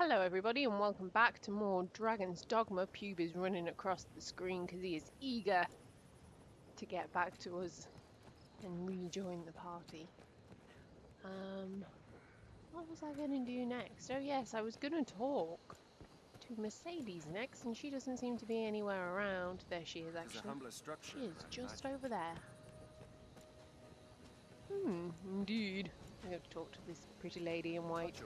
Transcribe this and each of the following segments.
Hello everybody and welcome back to more Dragon's Dogma. Pube is running across the screen because he is eager to get back to us and rejoin the party. What was I going to do next? Oh yes, I was going to talk to Mercedes next and she doesn't seem to be anywhere around. There she is actually. She is just over there. Indeed. I'm going to talk to this pretty lady in white.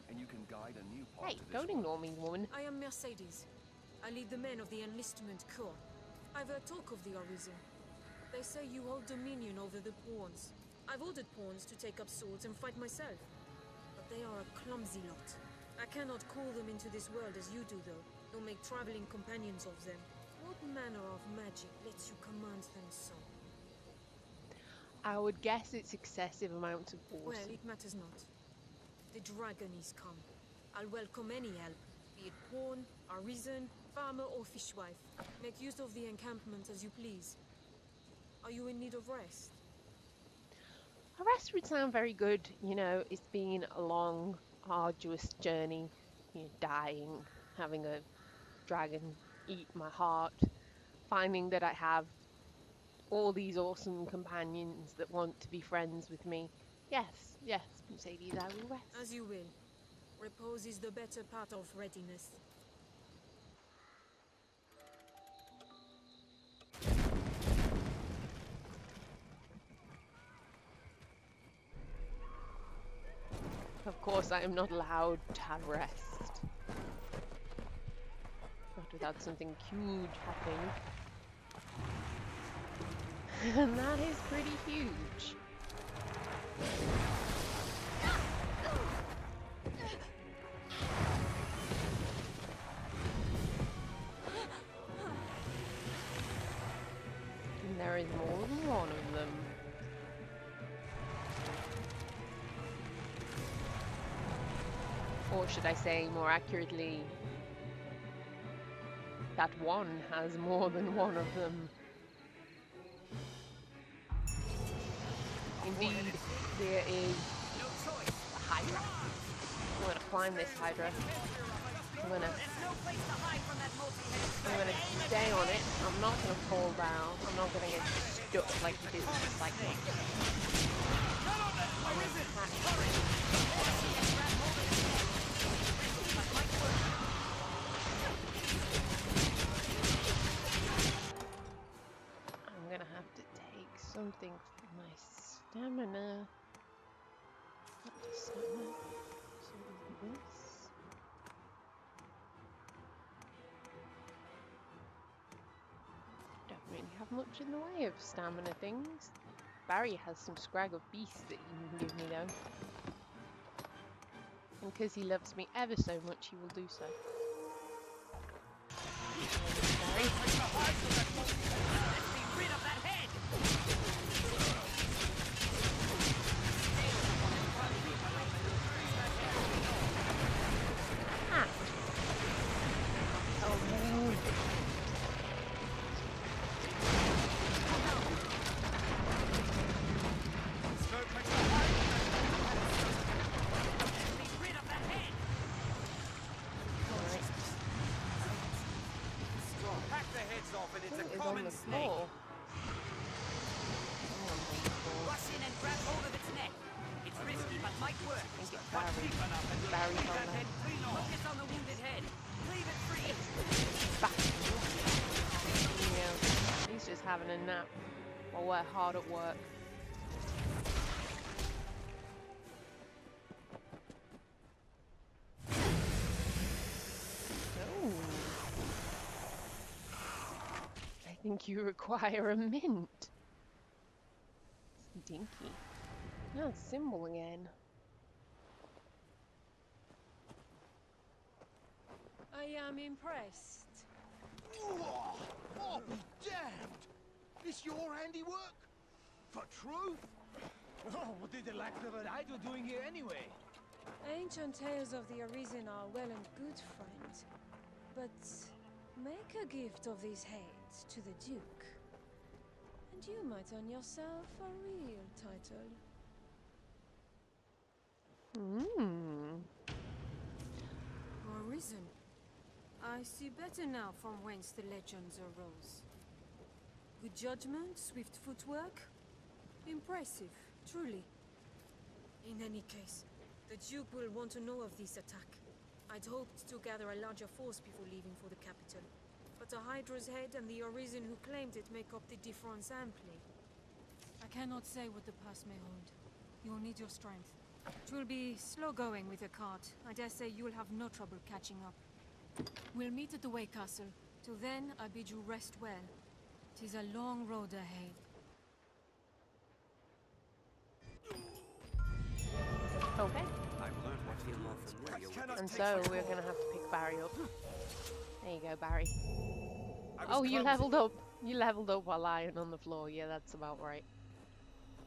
And you can guide a new part Hey, don't ignore me, woman. I am Mercedes. I lead the men of the enlistment corps. I've heard talk of the Arisen. They say you hold dominion over the pawns. I've ordered pawns to take up swords and fight myself. But they are a clumsy lot. I cannot call them into this world as you do, though, nor make traveling companions of them. What manner of magic lets you command them so? I would guess it's excessive amounts of force. Well, it matters not. The dragon is come. I'll welcome any help, be it pawn, arisen, farmer or fishwife. Make use of the encampment as you please. Are you in need of rest? A rest would sound very good. You know, it's been a long, arduous journey. You know, dying, having a dragon eat my heart, finding that I have all these awesome companions that want to be friends with me. Yes, yes, Mercedes, I will rest. As you will. Repose is the better part of readiness. Of course, I am not allowed to have rest. Not without something huge happening. And that is pretty huge. And there is more than one of them. Or should I say more accurately, that one has more than one of them. Indeed, there is a Hydra. I'm going to climb this Hydra. I'm going to stay on it. I'm not going to fall down. I'm not going to get stuck like you did with the cycle. I'm going to have to take something for my stamina. Not just stamina. So this. Don't really have much in the way of stamina things. Barry has some scrag of beasts that he can give me though. And because he loves me ever so much, he will do so. Having a nap while we're hard at work. Oh. I think you require a mint. It's dinky. Now it's symbol again. I am impressed. Oh, be damned! This your handiwork? For truth? Oh, what did the lack of an idol doing here anyway? Ancient tales of the Arisen are well and good, friend. But make a gift of these heads to the Duke, and you might earn yourself a real title. Arisen. I see better now from whence the legends arose. Good judgment, swift footwork. Impressive, truly. In any case, the Duke will want to know of this attack. I'd hoped to gather a larger force before leaving for the capital. But the Hydra's head and the Arisen who claimed it make up the difference amply. I cannot say what the pass may hold. You'll need your strength. It will be slow going with the cart. I dare say you'll have no trouble catching up. We'll meet at the Way Castle. Till then, I bid you rest well. 'Tis a long road ahead. Okay. I've learned what feel more familiar with. And so we're going to have to pick Barry up. There you go, Barry. I was Oh, you clumsy. leveled up. You leveled up while lying on the floor. Yeah, that's about right.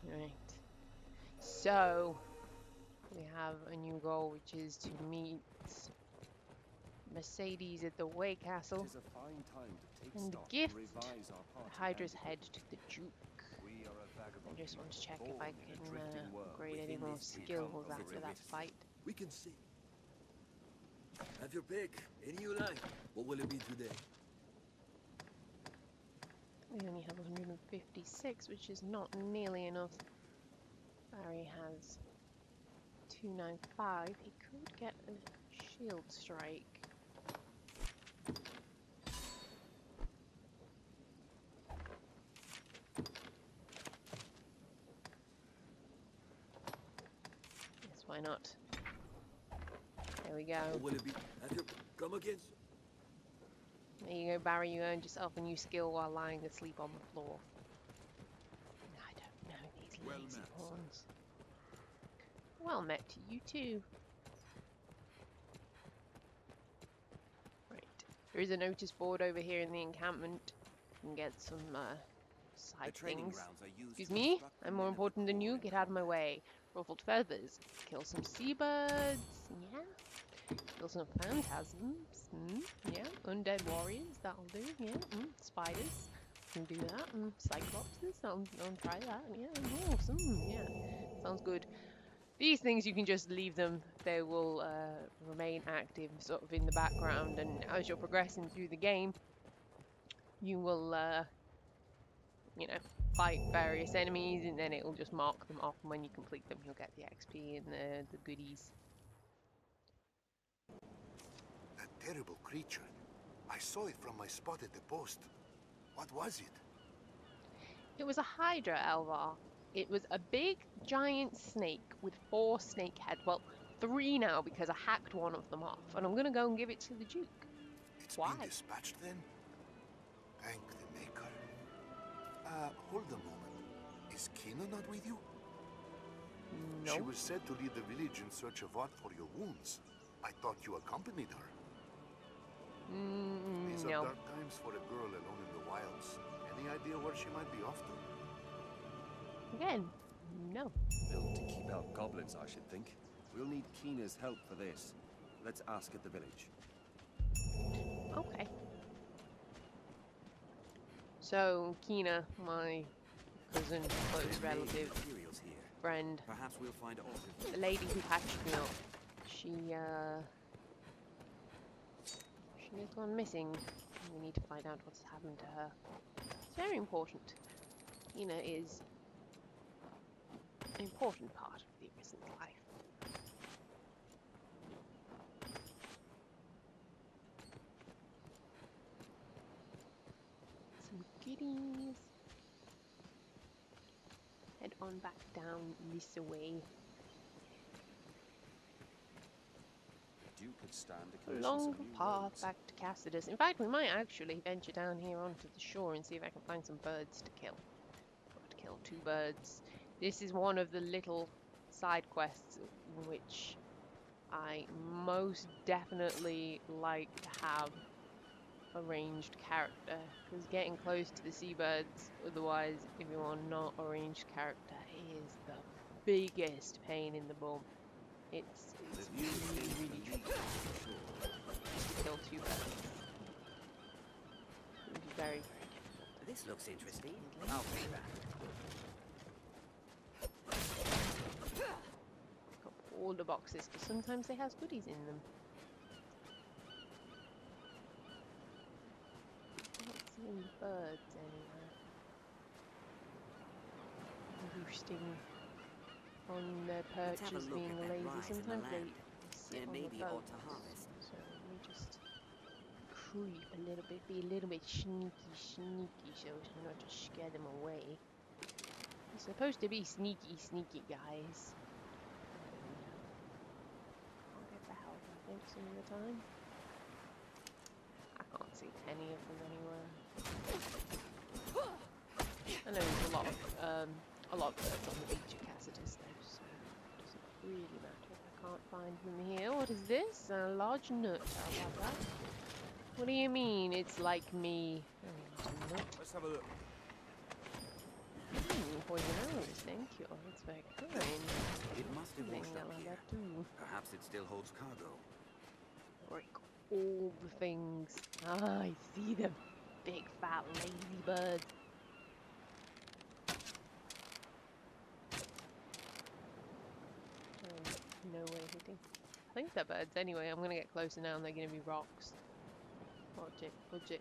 Right. So, we have a new goal, which is to meet Mercedes at the Way Castle It is a fine time to take and stock gift revise our the party Hydra's and head to the Duke. we are a I vagabond just want to check born if I in a can drifting world. upgrade any Within more this skills encounter after with that it. fight. We can see. Have your pick. Any you like. What will it be today? We only have 156, which is not nearly enough. Barry has 295. He could get a shield strike. Yes, why not? There we go. What will it be? Have your come again? There you go, Barry. You earned yourself a new skill while lying asleep on the floor. I don't know these Well lazy met, pawns. Well met to you too. Right. There is a notice board over here in the encampment. You can get some The side training things. grounds are used Excuse to me? instruct the I'm men more of the important than corps you. in Get out of my combat. way. Ruffled feathers. Kill some seabirds. Yeah. Kill some phantasms. Yeah. Undead warriors. That'll do. Yeah. Spiders. Can do that. Cyclopses. I'll try that. Yeah. Awesome. Yeah. Sounds good. These things you can just leave them. They will remain active sort of in the background, and as you're progressing through the game, you will you know, fight various enemies, and then it will just mark them off, and when you complete them you'll get the XP and the goodies. That terrible creature. I saw it from my spot at the post. What was it? It was a Hydra, Elvar. It was a big giant snake with 4 snake heads. Well, 3 now because I hacked one of them off, and I'm gonna go and give it to the Duke. It's Why? been dispatched then? Thank the Maker. Hold a moment. Is Kina not with you? No. She was said to lead the village in search of art for your wounds. I thought you accompanied her. These are No. dark times for a girl alone in the wilds. Any idea where she might be off to? Again, no. Built to keep out goblins, I should think. We'll need Keena's help for this. Let's ask at the village. Okay. So, Kina, my cousin, close There may be relative, materials here. friend, Perhaps we'll find all of the them. lady who patched me up, she's gone missing. We need to find out what's happened to her. It's very important. Kina is an important part of the Arisen's life. Some goodies. Head on back down this way. Duke could stand a A commission long some new path roads. back to Cassadis. In fact, we might actually venture down here onto the shore and see if I can find some birds to kill. Got to kill 2 birds. This is one of the little side quests in which I most definitely like to have a ranged character, because getting close to the seabirds, otherwise if you are not a ranged character, is the biggest pain in the bum. It's The view really, is really tricky to kill 2 birds. It would be very, very difficult. This looks interesting. I'll pay that. Got all the boxes, but sometimes they have goodies in them. any birds anywhere roosting on their Let's have a perches, look being at that lazy. rise in the Sometimes they land. sit Then on maybe the ought boats. to harvest. So let me just creep a little bit, be a little bit sneaky, so as not to scare them away. You're supposed to be sneaky, guys. Can't get the help, I think, some of the time. I can't see any of them anywhere. I know there's a lot of birds on the beach at Cassadis though, so it doesn't really matter if I can't find them here. What is this? A large nut. How about that? What do you mean? It's like me. Oh, it's a nut. Let's have a look. Poison arrows, thank you. That's very kind. It must have I think washed I'll up have here. that too. Perhaps it still holds cargo. Break all the things. Ah, I see them. Big fat lazy birds. No way hitting. I think they're birds anyway. I'm gonna get closer now and they're gonna be rocks. Watch it, watch it,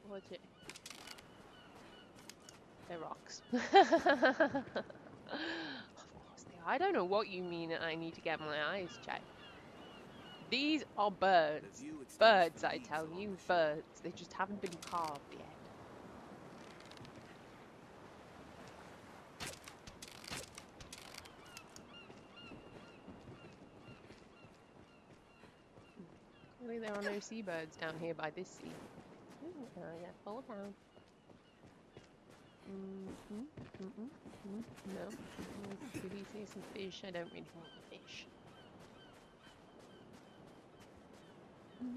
watch it. They're rocks. Of course they are. I don't know what you mean that I need to get my eyes checked. These are birds. The view extends Birds, for I leagues tell along you. the shore. Birds. They just haven't been carved yet. Clearly there are no seabirds down here by this sea. Ooh, yeah, fall down. No. Did he see some fish? I don't really want the fish. No.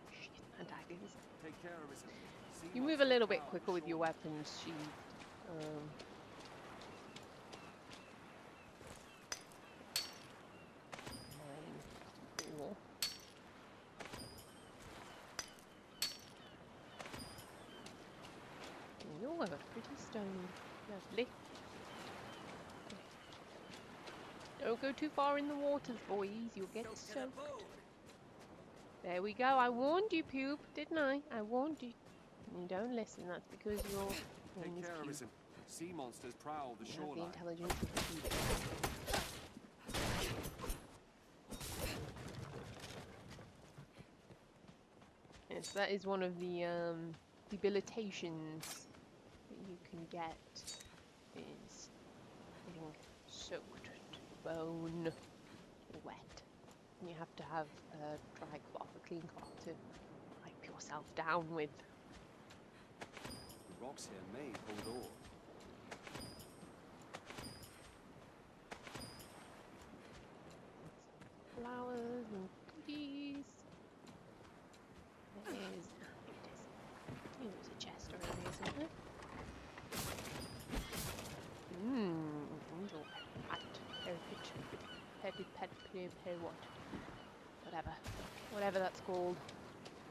Shit, my daggers. Take care of it. You move a little bit quicker with your weapons sheathed. Cool. You're a pretty stone. Lovely. Don't go too far in the waters, boys. You'll get soaked. There we go. I warned you, Pube, didn't I? I warned you. You don't listen. That's because your name Take is care of Pube. it. Sea monsters prowl the You have the shoreline. intelligence of the Pube. Yes, that is one of the debilitations that you can get, is getting soaked to the bone wet. And you have to have a dry cloth, a clean cloth to wipe yourself down with. The rocks here may hold ore. Flowers and goodies. There is. Here is a chest around here somewhere. Angel pet. Petted what? Whatever that's called.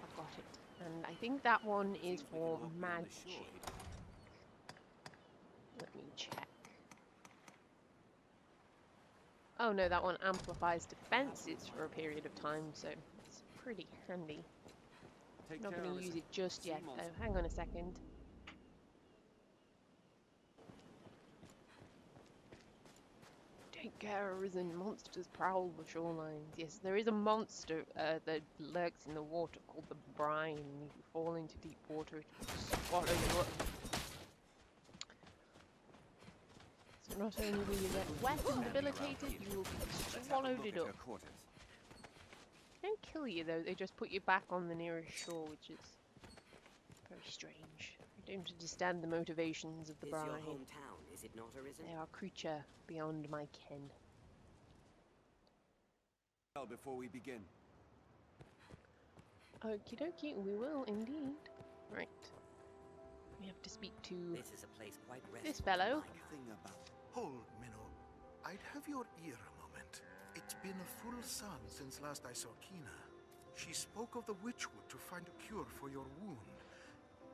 I've got it. And I think that one is for magic. Let me check. Oh no, that one amplifies defenses for a period of time, so it's pretty handy. I'm not going to use it just yet though. Hang on a second. Take care, arisen monsters prowl the shorelines. Yes, there is a monster that lurks in the water called the brine. If you fall into deep water, it will swallow you up. So not only will you get wet and debilitated, you will be swallowed it up. They don't kill you though, they just put you back on the nearest shore, which is very strange. I don't understand the motivations of the brine. Is your hometown, is it not, Arisen? They are a creature beyond my ken. Well, before we begin. Okie dokie, we will indeed. Right. We have to speak to This is a place quite restful. this fellow. Thing about... Hold, Minnow. I'd have your ear a moment. It's been a full sun since last I saw Kina. She spoke of the witchwood to find a cure for your wound.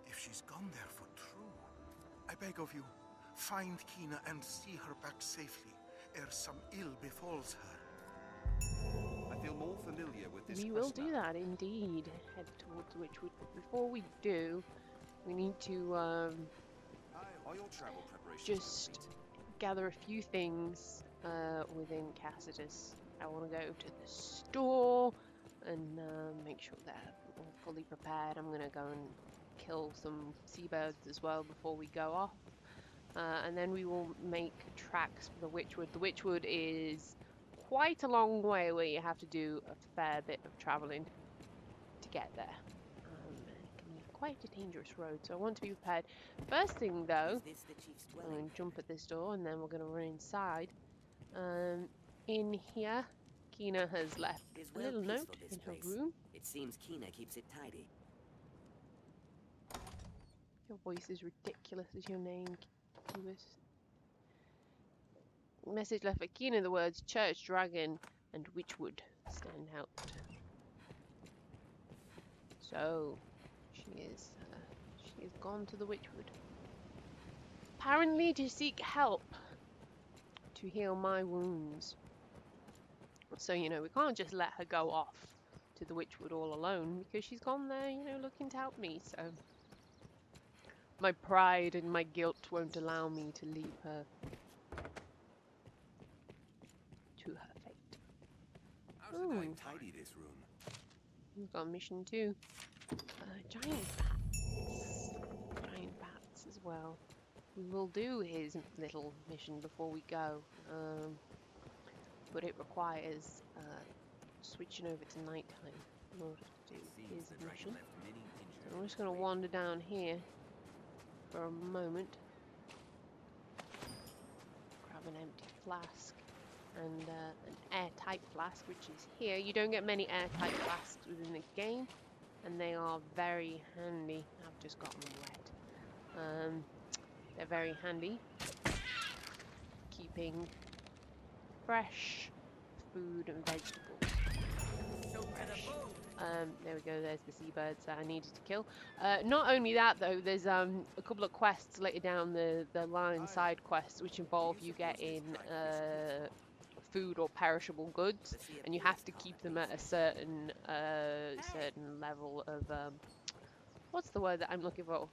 If she's gone there for true, I beg of you, find Kina and see her back safely, ere some ill befalls her. I feel feel more familiar with this We will quest do now. that indeed. Head towards Witchwood. But before we do, we need to Are your travel preparations just complete? gather a few things within Cassadis. I want to go to the store and make sure they're all fully prepared. I'm going to go and kill some seabirds as well before we go off. And then we will make tracks for the Witchwood. The Witchwood is quite a long way where you have to do a fair bit of travelling to get there. It can be quite a dangerous road, so I want to be prepared. First thing though, Is this the chief's I'm dwelling? going to jump at this door and then we're going to run inside. In here, Kina has left It is a well little peaceful, note this in her place. room. It seems Kina keeps it tidy. Your voice is ridiculous as your name, Cubus. Message left for Kina, the words church, dragon, and witchwood stand out. So, she is gone to the witchwood. Apparently to seek help to heal my wounds. So, you know, we can't just let her go off to the witchwood all alone because she's gone there, you know, looking to help me. So, my pride and my guilt won't allow me to leave her to her fate. How should I tidy this room? We've got a mission too. Giant bats. Giant bats as well. We will do his little mission before we go. But it requires switching over to nighttime in order to do his mission. So I'm just going to wander down here for a moment. Grab an empty flask and an airtight flask, which is here. You don't get many airtight flasks within the game, and they are very handy. I've just gotten wet. They're very handy, keeping fresh food and vegetables. Fresh. There we go, there's the seabirds that I needed to kill. Not only that though, there's a couple of quests later down the line, side quests, which involve you getting food or perishable goods, and you have to keep them at a certain level of what's the word that I'm looking for?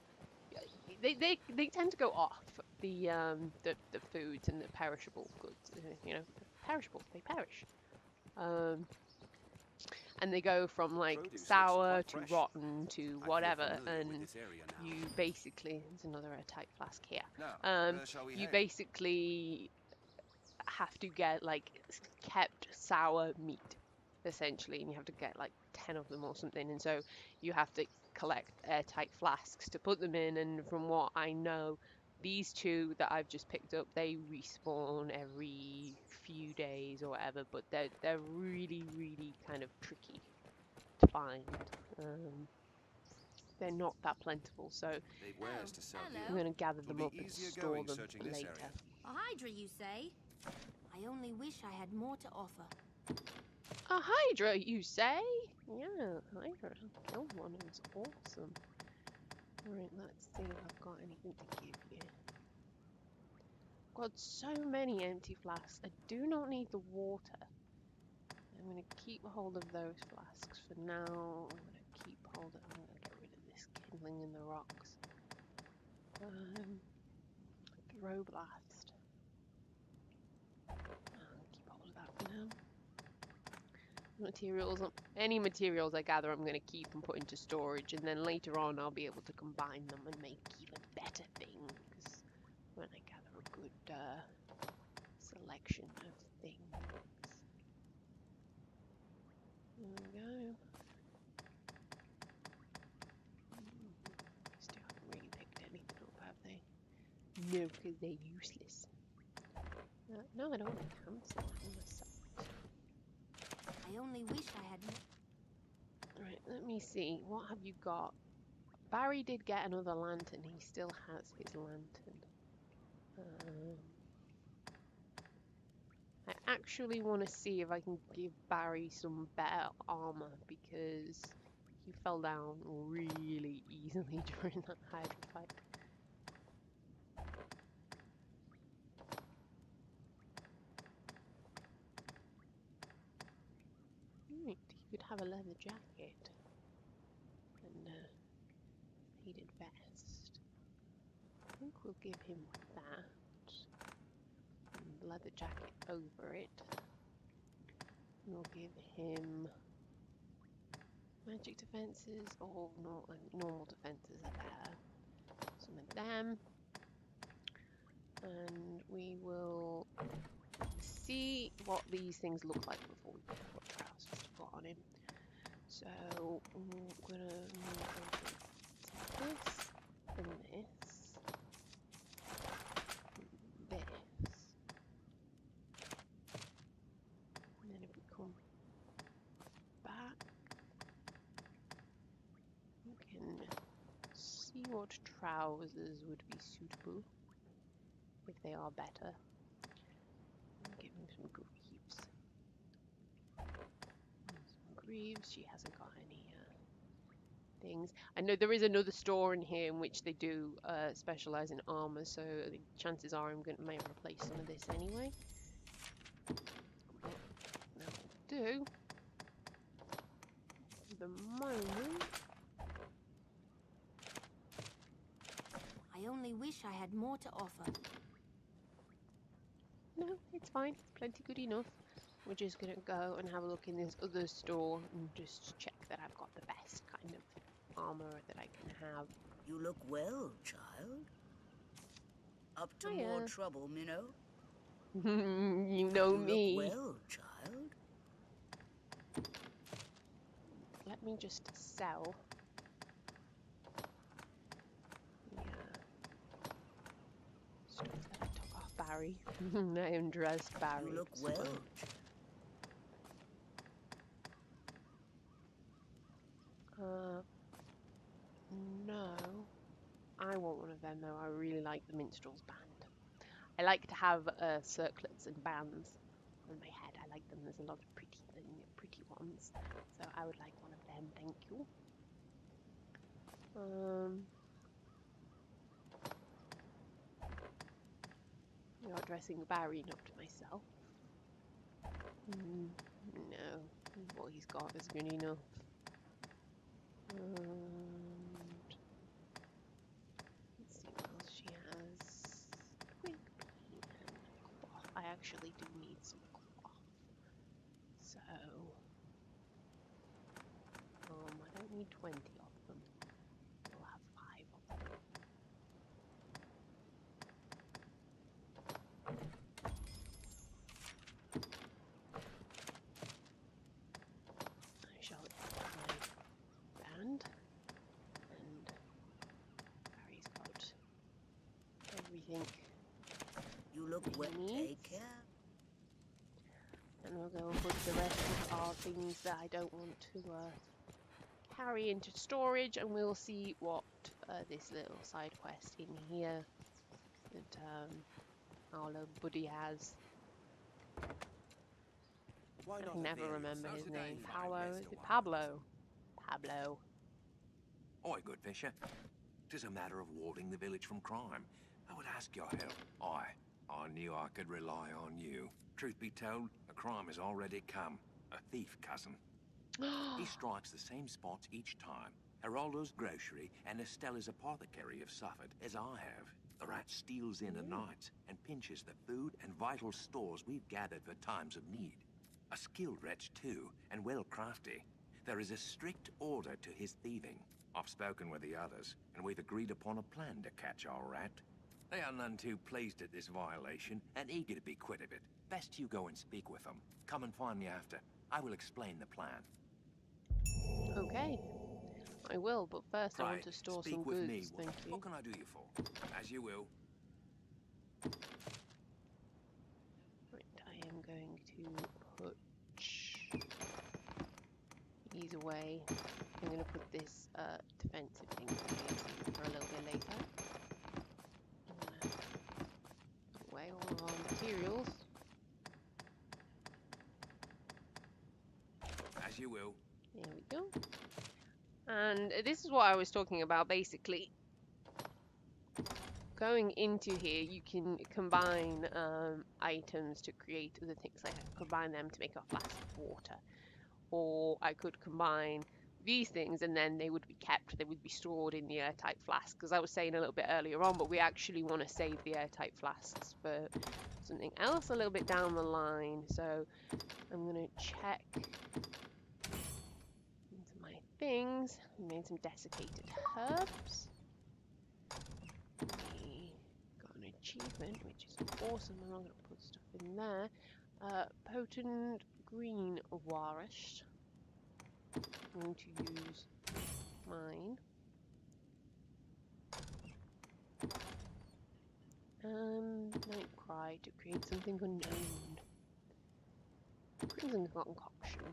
They tend to go off the foods and the perishable goods. You know, perishables, they perish. And they go from like Produce looks sour quite to fresh. rotten to I whatever, feel familiar with and this area now. you basically, there's another airtight flask here. Now, where shall we You head? basically have to get like kept sour meat essentially, and you have to get like 10 of them or something, and so you have to collect airtight flasks to put them in. And from what I know, these two that I've just picked up, they respawn every few days or whatever, but they're really kind of tricky to find. They're not that plentiful, so They've wares to sell I'm here. going to gather It'll them be up and easier store going them searching this later. area. A Hydra, you say? I only wish I had more to offer. A Hydra, you say? Yeah, Hydra. I killed one. It was awesome. Right, let's see if I've got anything to give you. Got so many empty flasks. I do not need the water. I'm going to keep hold of those flasks for now. I'm going to keep hold of... I'm going to get rid of this kindling in the rocks. Throw blast. I'll keep hold of that for now. Materials, any materials I gather I'm going to keep and put into storage, and then later on I'll be able to combine them and make even better things when I gather a good selection of things. There we go. Still haven't really picked anything up, have they? No, because they're useless. No, I don't want to cancel on myself. I only wish I had more. Right, let me see. What have you got? Barry did get another lantern. He still has his lantern. I actually want to see if I can give Barry some better armor, because he fell down really easily during that Hydra fight. have a leather jacket and a pleated vest. I think we'll give him that. And leather jacket over it. And we'll give him magic defenses or normal defenses are better. Some of them. And we will see what these things look like before we pick what trousers to put on him. So I'm gonna take this and this. This. And then if we come back, we can see what trousers would be suitable, if they are better. Give him some greaves. Some greaves. She hasn't got any things. I know there is another store in here in which they do specialize in armor, so the chances are I'm going to may replace some of this anyway. But that'll do. For the moment. I only wish I had more to offer. No, it's fine. Plenty good enough. We're just going to go and have a look in this other store and just check that I've got the best kind of armor that I can have. You look well, child. Up to more trouble, Minnow? You know me. You look well, child. Let me just sell. Stuff that I took off Barry. I undressed Barry. You look well. No. I want one of them though. I really like the minstrel's band. I like to have circlets and bands on my head. I like them. There's a lot of pretty ones. So I would like one of them. Thank you. You're dressing Barry, not myself. No, what he's got is good enough. Let's see what else she has. Twig and cloth. I actually do need some cloth. So, I don't need 20 of them. We'll have 5 of them. I shall get my band, and Barry's got everything. You look well. Take care. And we'll go and put the rest of our things that I don't want to carry into storage, and we'll see what this little side quest in here that our little buddy has. I can never remember his name. Paolo? Is it Pablo? Pablo. Oi, good Fisher. 'Tis a matter of warding the village from crime. I would ask your help. I knew I could rely on you. Truth be told, the crime has already come. A thief, cousin. He strikes the same spots each time. Geraldo's grocery and Estella's apothecary have suffered, as I have. The rat steals in at night and pinches the food and vital stores we've gathered for times of need. A skilled wretch, too, and well crafty. There is a strict order to his thieving. I've spoken with the others, and we've agreed upon a plan to catch our rat. They are none too pleased at this violation, and eager to be quit of it. Best you go and speak with them. Come and find me after. I will explain the plan. Okay. I will, but first I want Right, to store speak some with goods, me. thank you. What can I do you for? As you will. Right, I am going to put these away. I'm going to put this defensive thing for a little bit later. Put away all of our materials. As you will. There we go. And this is what I was talking about, basically. Going into here, you can combine items to create other things, like I can combine them to make a flask of water, or I could combine these things and then they would be kept, they would be stored in the airtight flask, as I was saying a little bit earlier on, but we actually want to save the airtight flasks for something else a little bit down the line. So I'm going to check into my things. We made some desiccated herbs. We got an achievement, which is awesome. I'm not going to put stuff in there. Potent green warish. I'm going to use mine. Night cry to create something unknown. Crimson concoction.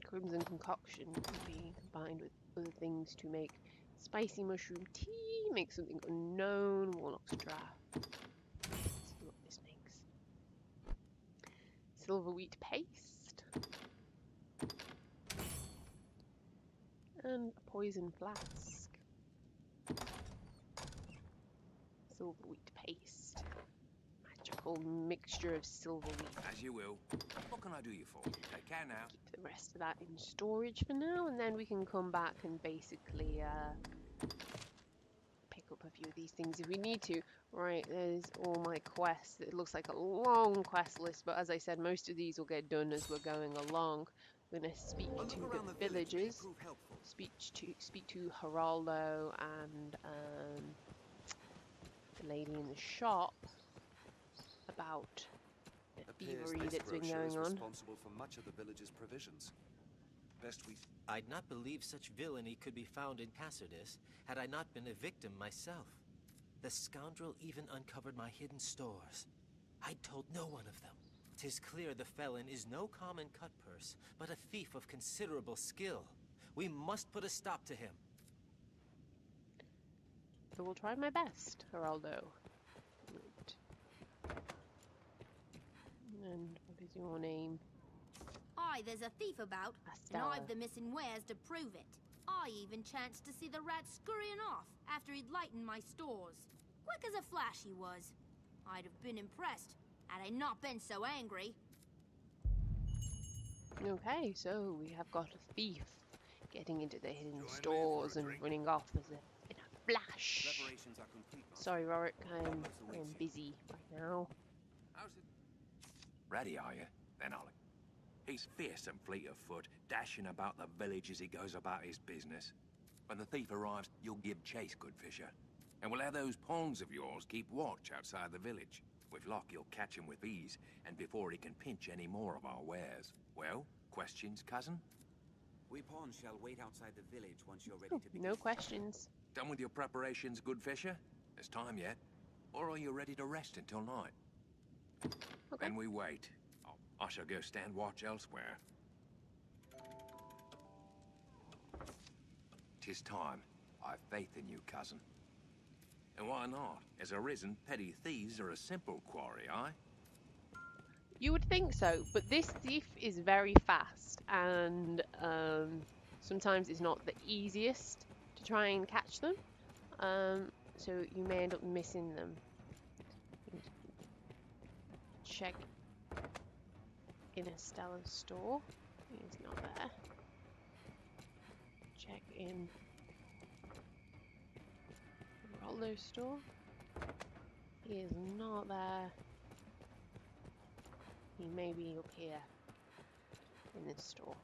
Crimson concoction can be combined with other things to make spicy mushroom tea, make something unknown, warlock's draft. Let's see what this makes. Silver wheat paste. And a poison flask. Silver wheat paste. Magical mixture of silver wheat. As you will. What can I do you for? Take care now. Keep the rest of that in storage for now, and then we can come back and basically pick up a few of these things if we need to. Right, there's all my quests. It looks like a long quest list, but as I said, most of these will get done as we're going along. I'm going to speak to the villagers, speak to Geraldo and the lady in the shop about the thievery that's been going on. Responsible for much of the village's provisions. Best we... I'd not believe such villainy could be found in Cassadis had I not been a victim myself. The scoundrel even uncovered my hidden stores. I'd told no one of them. 'Tis clear the felon is no common cutpurse, but a thief of considerable skill. We must put a stop to him. I will try my best, Geraldo. Right. And what is your name? Aye, there's a thief about, and Estella. I've the missing wares to prove it. I even chanced to see the rat scurrying off after he'd lightened my stores. Quick as a flash he was. I'd have been impressed had I not been so angry. Okay, so we have got a thief getting into the hidden stores and running off in a flash. Preparations are complete. Sorry, Rorik, I'm busy right now. How's it? Ready, are you? Then I'll... He's fierce and fleet of foot, dashing about the village as he goes about his business. When the thief arrives, you'll give chase, good fisher. And we'll have those pawns of yours keep watch outside the village. With luck, you'll catch him with ease, and before he can pinch any more of our wares. Well, questions, cousin? We pawns shall wait outside the village once you're ready to begin. No questions. Done with your preparations, good fisher? There's time yet? Or are you ready to rest until night? Okay. Then we wait. I shall go stand watch elsewhere. 'Tis time. I've faith in you, cousin. And why not? As arisen, petty thieves are a simple quarry, aye? You would think so, but this thief is very fast, and sometimes it's not the easiest to try and catch them. So you may end up missing them. Check in Estella's store. He's not there. Check in Geraldo's store. He is not there. He may be up here in this store.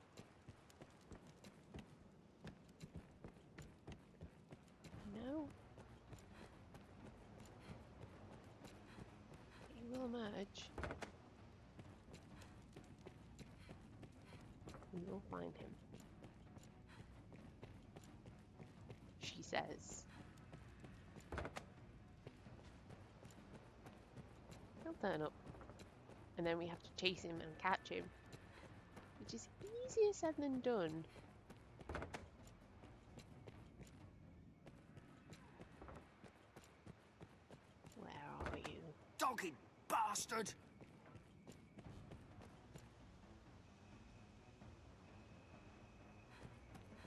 No. He will emerge. We will find him. She says. He'll turn up. And then we have to chase him and catch him. Which is easier said than done. Where are you? Dogged bastard!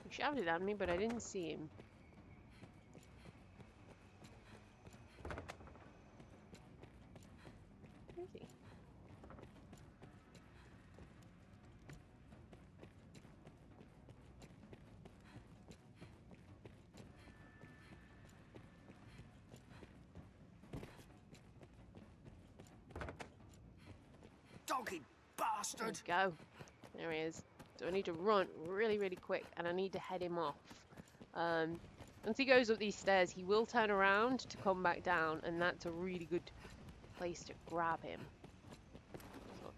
He shouted at me, but I didn't see him. bastard! There we go. There he is. So I need to run really, really quick, and I need to head him off. Once he goes up these stairs, he will turn around to come back down, and that's a really good place to grab him. So,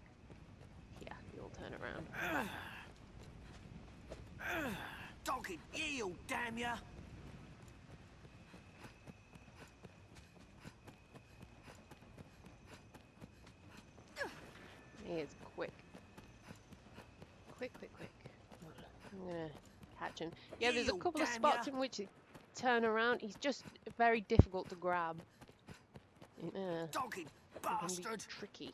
yeah, he'll turn around. Dog it, yield, damn ya! He is quick. Quick. I'm gonna catch him. Yeah, there's a couple of spots in which he turn around. He's just very difficult to grab. Dog it, It can be bastard! tricky.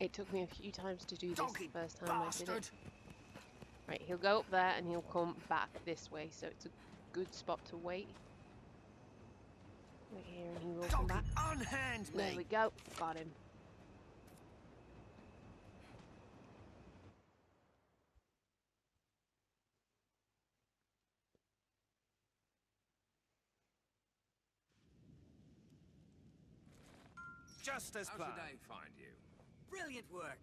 It took me a few times to do this the first time I did it. Right, he'll go up there and he'll come back this way, so it's a good spot to wait. Right here, and he will come back. Unhand me! There we go, got him. Just as How planned. should I find you? Brilliant work!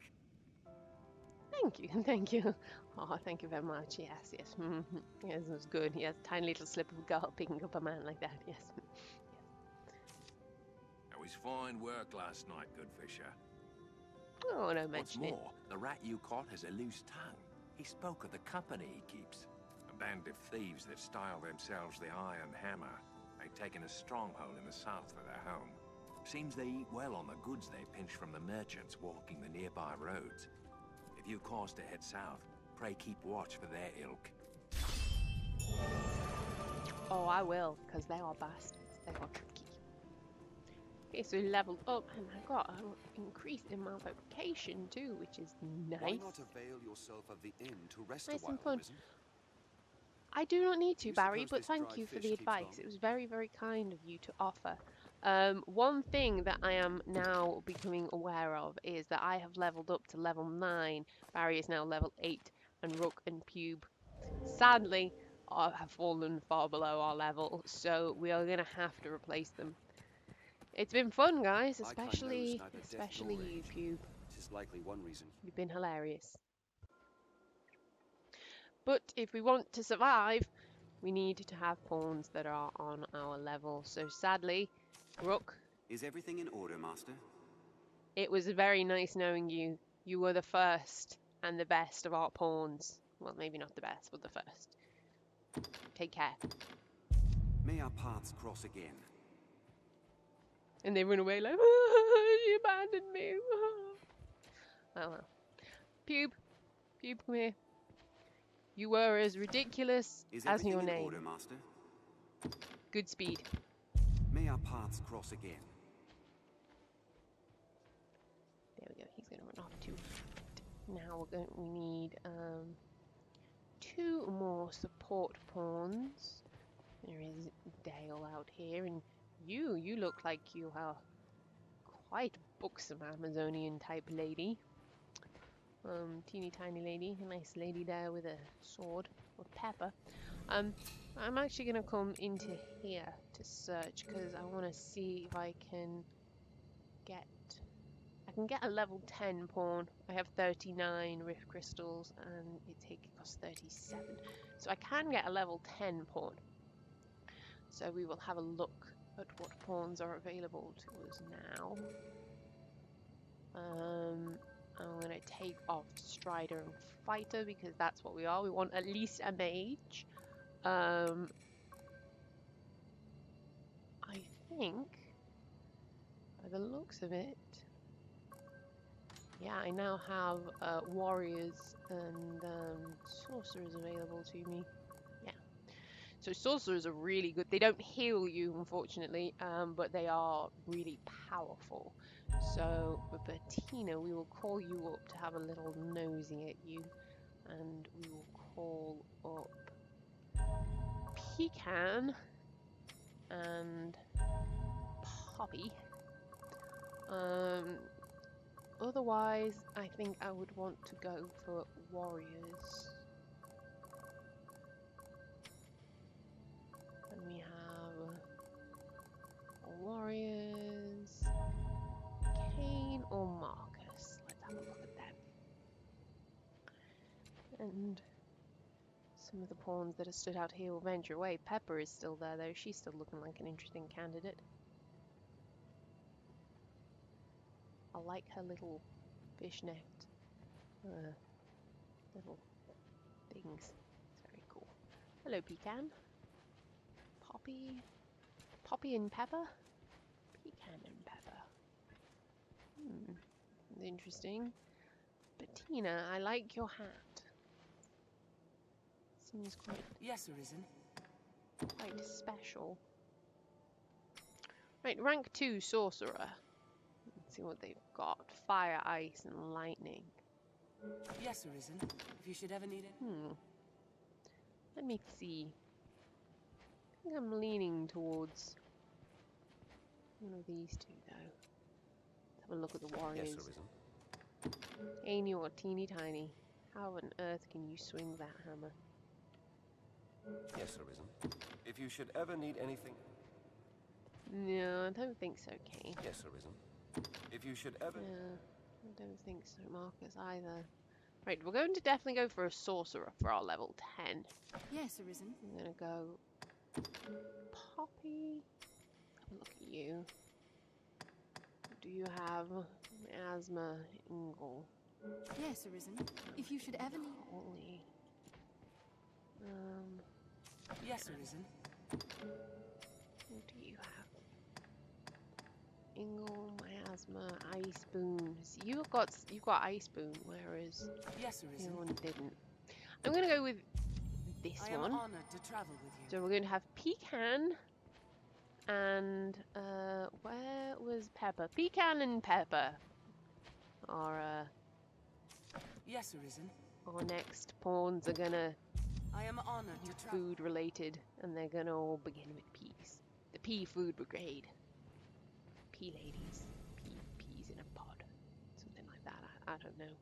Thank you, thank you. Oh, thank you very much. Yes. Yes, it was good. Yes, tiny little slip of girl picking up a man like that. Yes. It was fine work last night, good fisher. Oh, don't What's mention it. more, the rat you caught has a loose tongue. He spoke of the company he keeps. A band of thieves that style themselves the Iron Hammer. They've taken a stronghold in the south for their home. Seems they eat well on the goods they pinch from the merchants walking the nearby roads. If you cause to head south, pray keep watch for their ilk. Oh, I will, because they are bastards. They are tricky. Okay, so we leveled up, and I got an increase in my vocation too, which is nice. Why not avail yourself of the inn to rest Nice a while, and fun. Risen? I do not need to, You Barry, suppose but this thank dry you for fish the keeps advice. long? It was very, very kind of you to offer. One thing that I am now becoming aware of is that I have leveled up to level 9. Barry is now level 8, and Rook and Pube, sadly, have fallen far below our level, so we are going to have to replace them. It's been fun, guys, especially you, Pube. Tis likely one reason. You've been hilarious. But if we want to survive, we need to have pawns that are on our level. So sadly, Rook, Is everything in order, Master? it was very nice knowing you. You were the first and the best of our pawns. Well, maybe not the best, but the first. Take care. May our paths cross again. And they run away like, you abandoned me. Oh well. Pube, come here. You were as ridiculous Is as your everything in name. order, Master? Good speed. May our paths cross again. There we go. He's gonna run off too. Now we need 2 more support pawns. There is Dale out here, and you look like you are quite buxom Amazonian type lady. Teeny tiny lady, a nice lady there with a sword or pepper. I'm actually gonna come into here to search because I want to see if I can get a level 10 pawn. I have 39 rift crystals and it costs 37, so I can get a level 10 pawn. So we will have a look at what pawns are available to us now. I'm going to take off Strider and Fighter because that's what we are. We want at least a mage. I think, by the looks of it, yeah, I now have warriors and sorcerers available to me. Yeah. So sorcerers are really good. They don't heal you, unfortunately, but they are really powerful. So, Bertina, we will call you up to have a little nosy at you, and we will call up Pecan and Poppy. Otherwise, I think I would want to go for warriors. And we have warriors. And some of the pawns that have stood out here will venture away. Pepper is still there, though. She's still looking like an interesting candidate. I like her little fishnet little things. It's very cool. Hello, Pecan. Poppy. Poppy and Pepper? Pecan and Pepper. Interesting. Bettina, I like your hat. Seems quite... Yes, Arisen. Quite special. Right, rank 2 sorcerer. Let's see what they've got. Fire, ice, and lightning. Yes, Arisen. If you should ever need it. Let me see. I think I'm leaning towards one of these two, though. Let's have a look at the warriors. Yes, Arisen. Ain't you teeny tiny? How on earth can you swing that hammer? Yes, Arisen. If you should ever need anything... No, I don't think so, Kane. Yes, Arisen. If you should ever... Yeah, I don't think so, Marcus, either. Right, we're going to definitely go for a sorcerer for our level 10. Yes, Arisen. I'm gonna go... Poppy... Have a look at you. Do you have asthma, Ingle? Yes, Arisen. If you should ever need... Holy... Yes, Arisen. What do you have? Ingle, miasma, ice boons. You've got ice boon, whereas yes, Arisen. the other one didn't. I'm gonna go with this I am one. honored to travel with you. So we're going to have Pecan and where was Pepper? Pecan and Pepper are yes, Arisen. our next pawns are gonna I am honored be to travel. food related, and they're gonna all begin with peas. The pea food brigade. Pea ladies. Peas in a pod. Something like that. I don't know.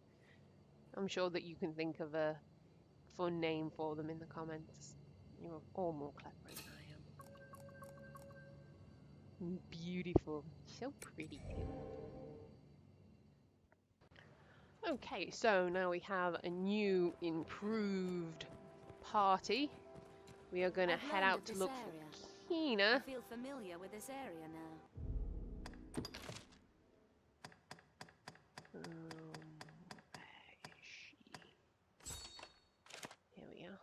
I'm sure that you can think of a fun name for them in the comments. You're all more clever than I am. Beautiful. So pretty too. Okay, so now we have a new, improved party. We are going to head out to look for Kina. I feel familiar with this area now. Here we are.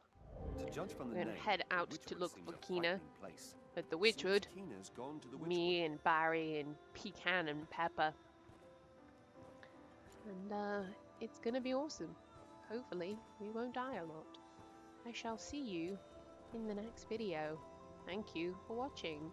To judge from the We're going name, to head out the to Witchwood look seems for a Kina frightening place. at the Witchwood. Seems Kina's gone to the Witchwood. Me and Barry and Pecan and Pepper. And it's going to be awesome. Hopefully, we won't die a lot. I shall see you in the next video. Thank you for watching.